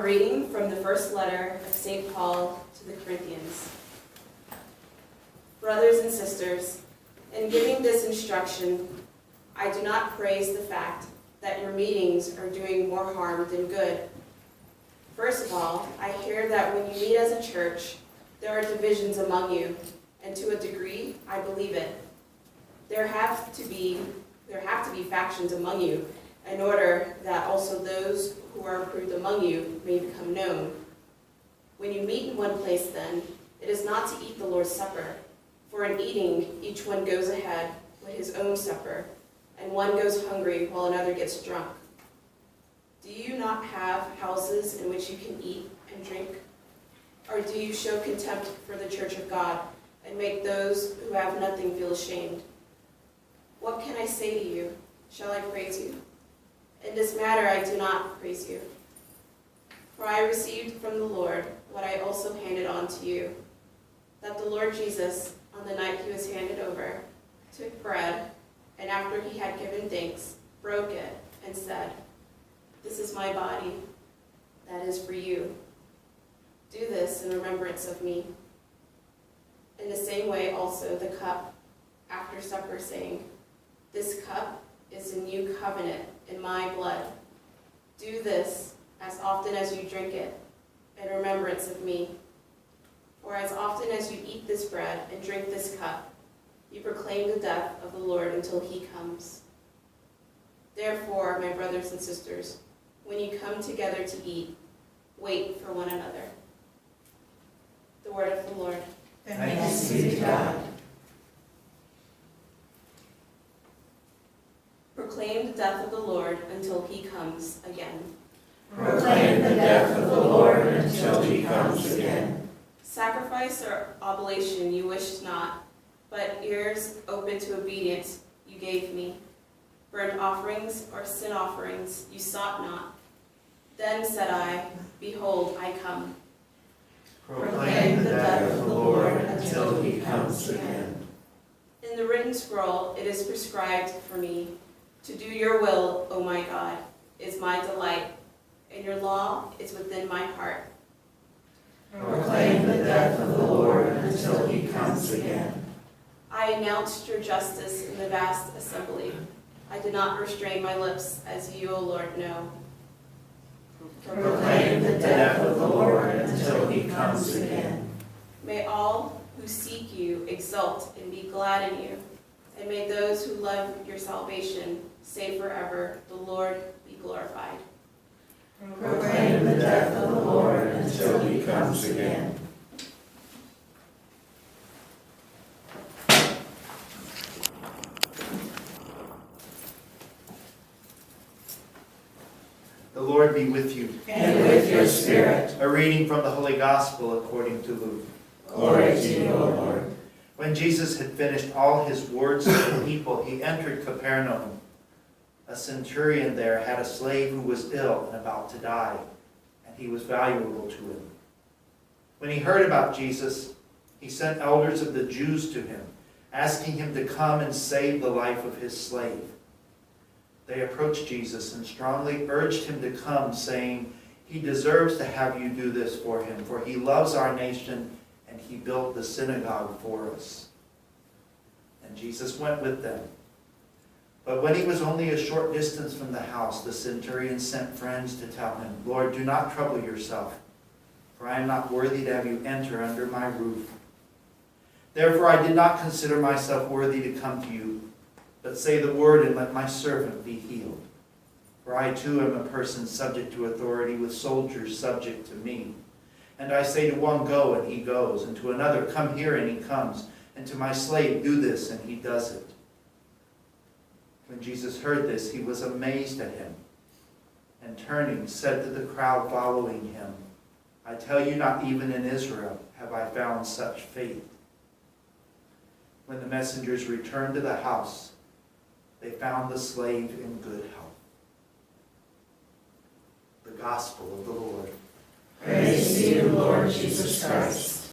reading from the first letter of St. Paul to the Corinthians. Brothers and sisters, in giving this instruction, I do not praise the fact that your meetings are doing more harm than good. First of all, I hear that when you meet as a church, there are divisions among you, and to a degree, I believe it. There have to be factions among you, in order that also those who are approved among you may become known. When you meet in one place, then, it is not to eat the Lord's Supper, for in eating, each one goes ahead with his own supper, and one goes hungry while another gets drunk. Do you not have houses in which you can eat and drink? Or do you show contempt for the church of God and make those who have nothing feel ashamed? What can I say to you? Shall I praise you? In this matter I do not praise you. For I received from the Lord what I also handed on to you, that the Lord Jesus, on the night he was handed over, took bread, and after he had given thanks, broke it, and said, "This is my body, that is for you. Do this in remembrance of me." In the same way also the cup after supper, saying, "This cup is a new covenant in my blood. Do this as often as you drink it in remembrance of me. For as often as you eat this bread and drink this cup, you proclaim the death of the Lord until he comes. Therefore, my brothers and sisters, when you come together to eat, wait for one another." The word of the Lord. Thanks be to God. Proclaim the death of the Lord until he comes again. Proclaim the death of the Lord until he comes again. Sacrifice or oblation you wished not, but ears open to obedience you gave me. Burnt offerings or sin offerings you sought not. Then said I, "Behold, I come." Proclaim the death of the Lord until he comes again. In the written scroll it is prescribed for me, to do your will, O my God, is my delight, and your law is within my heart. Proclaim the death of the Lord until he comes again. I announced your justice in the vast assembly. I did not restrain my lips, as you, O Lord, know. Proclaim the death of the Lord until he comes again. May all who seek you exult and be glad in you, and may those who love your salvation say forever, "The Lord be glorified." Proclaim the death of the Lord until he comes again. The Lord be with you. And with your spirit. A reading from the Holy Gospel according to Luke. Glory to you, O Lord. When Jesus had finished all his words to the people, he entered Capernaum. A centurion there had a slave who was ill and about to die, and he was valuable to him. When he heard about Jesus, he sent elders of the Jews to him, asking him to come and save the life of his slave. They approached Jesus and strongly urged him to come, saying, "He deserves to have you do this for him, for he loves our nation, and he built the synagogue for us." And Jesus went with them. But when he was only a short distance from the house, the centurion sent friends to tell him, "Lord, do not trouble yourself, for I am not worthy to have you enter under my roof. Therefore I did not consider myself worthy to come to you, but say the word and let my servant be healed. For I too am a person subject to authority, with soldiers subject to me. And I say to one, 'Go,' and he goes, and to another, 'Come here,' and he comes, and to my slave, 'Do this,' and he does it." When Jesus heard this, he was amazed at him, and turning, said to the crowd following him, "I tell you, not even in Israel have I found such faith." When the messengers returned to the house, they found the slave in good health. The Gospel of the Lord. Praise to you, Lord Jesus Christ.